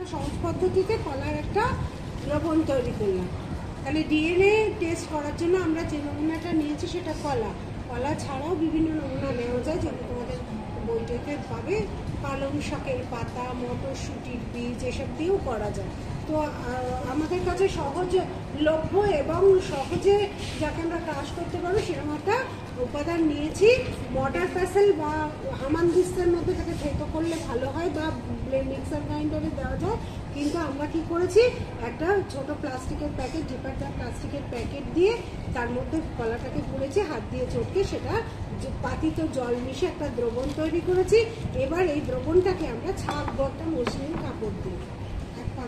সহজ পদ্ধতিতে কলার একটা দ্রবণ তৈরি করলাম। তাহলে ডিএনএ টেস্ট করার জন্য আমরা যে নমুনাটা নিয়েছি সেটা কলা ছাড়াও বিভিন্ন নমুনা নেওয়া যায়, যেগুলো তোমাদের বইটাতে পাবে। পালং শাকের পাতা, মটরশুঁটির বীজ, এসব দিয়েও করা যায়। তো আমাদের কাছে সহজলভ্য এবং সহজে যাকে আমরা ক্রাশ করতে পারবো সেরকম একটা উপাদান নিয়েছি। মর্টার প্যাসেল বা হামানদিস্তার মধ্যে তাকে থেতো করলে ভালো হয়, বা মিক্সার গ্রাইন্ডারে দেওয়া যায়। কিন্তু আমরা কি করেছি, একটা ছোট প্লাস্টিকের প্যাকেট, ডিপার প্লাস্টিকের প্যাকেট দিয়ে তার মধ্যে কলাটাকে পুড়েছি, হাত দিয়ে চটকে সেটা পাতিত জল মিশে একটা দ্রবণ তৈরি করেছি। এবার এই দ্রবণটাকে আমরা ছাপবদ্ধ মসৃণ কাপড় দিই, একটা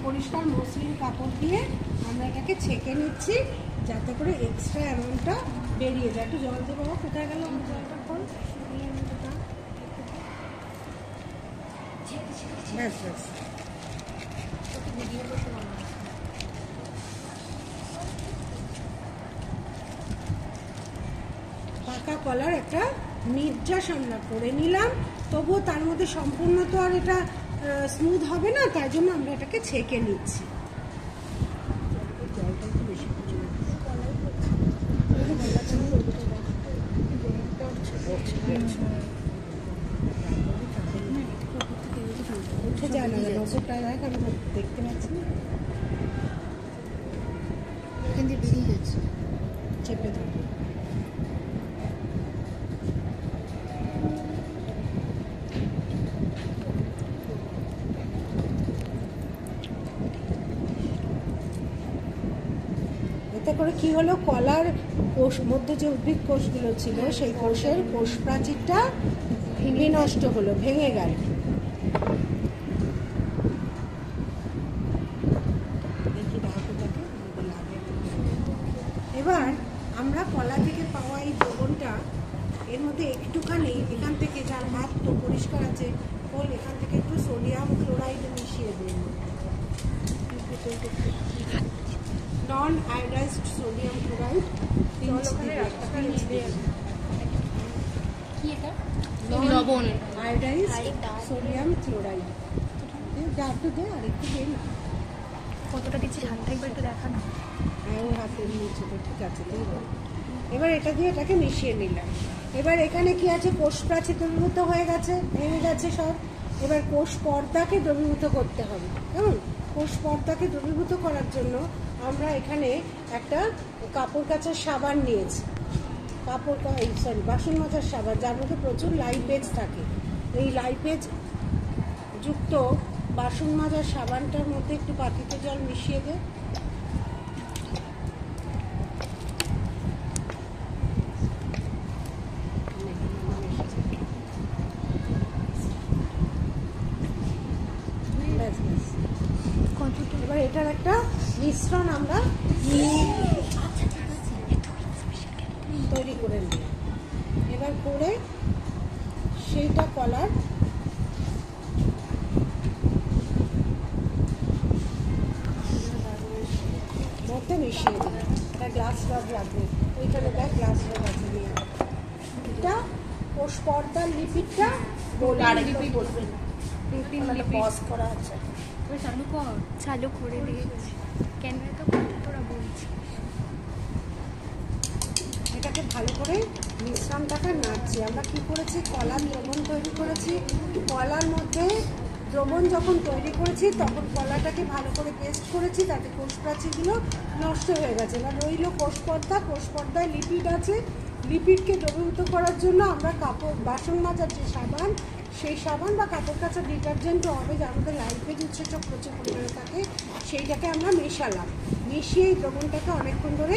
পরিষ্কার মসৃণ কাপড় দিয়ে আমরা এটাকে ছেঁকে নিচ্ছি, যাতে করে এক্সট্রা অ্যামাউন্টটা বেরিয়ে যায়। একটু জল দেবো, কোথায় গেল আমার জলটা? ফল ব্যাস ব্যাস। পাকা কলার একটা নির্যাস আমরা করে নিলাম, তবুও তার মধ্যে সম্পূর্ণ তো আর এটা স্মুথ হবে না, তাই জন্য আমরা এটাকে ছেঁকে নিচ্ছি। উঠে যায় না, নজরটায় দেখ, আমি দেখতে পাচ্ছি না, কিন্তু বেরিয়ে যাচ্ছে, চেপে ধরো। এতে করে কি হলো, কলার কোষ মধ্যে যে উদ্ভিদ কোষগুলো ছিল সেই কোষের কোষ প্রাচীরটা বিনষ্ট হলো, ভেঙে গেল। এবার আমরা কলা থেকে পাওয়া এই দ্রবণটা এর মধ্যে একটুখানি এখান থেকে, যার হাত তো পরিষ্কার আছে, এখান থেকে একটু সোডিয়াম ক্লোরাইড মিশিয়ে দিন, নন আয়োডাইজড সোডিয়াম ক্লোরাইড। লবণ আয়োডাইজড সোডিয়াম ক্লোরাইড একটু দে, আর একটু দে না। কতটা দিচ্ছি হাতটা একবার একটু দেখা না। হ্যাঁ, ও হাতের নিচে তো ঠিক আছে। এবার এটা দিয়ে এটাকে মিশিয়ে নিলাম। এবার এখানে কি আছে, কোষ প্রাচীর দ্রবীভূত হয়ে গেছে, ভেঙে গেছে সব। এবার কোষ পর্দাকে দ্রবীভূত করতে হবে। কেমন? কোষ পর্দাকে দ্রবীভূত করার জন্য আমরা এখানে একটা কাপড় কাচার সাবান নিয়েছি, বাসন মাজার সাবান, যার মধ্যে প্রচুর লাইপেজ থাকে। এই লাইপেজ যুক্ত বাসন মাজার সাবানটার মধ্যে একটু পাতিত জল মিশিয়ে দে। এবার এটার একটা মিশ্রণ আমরা তৈরি করে নিই। এবার করে সেইটা কলার মধ্যে মিশিয়ে দিই। একটা গ্লাস রড লাগবে, ওইখানে দেখ গ্লাস রড আছে, নিয়ে এটা কোষ পর্দার লিপিডটা পজ করা আছে, চালু করে দিয়েছি। কেন এত কথা তোরা বলছিস? এটাকে ভালো করে মিশ্রণটাকে নাড়ছি। আমরা কি করেছি, কলার দ্রবণ তৈরি করেছি। কলার মধ্যে দ্রবণ যখন তৈরি করেছি তখন কলাটাকে ভালো করে পেস্ট করেছি, তাতে কোষ প্রাচীরগুলো নষ্ট হয়ে গেছে। এবার রইল কোষ পর্দায় লিপিড আছে। লিপিডকে দ্রবীভূত করার জন্য আমরা বাসন মাজার যে সাবান, সেই সাবান বা কাপড় কাচার ডিটারজেন্টও হবে, যার মধ্যে লাইপেজ উৎসেচক প্রচুর পরিমাণে থাকে, সেইটাকে আমরা মেশালাম। মিশিয়ে এই দ্রবণটাকে অনেকক্ষণ ধরে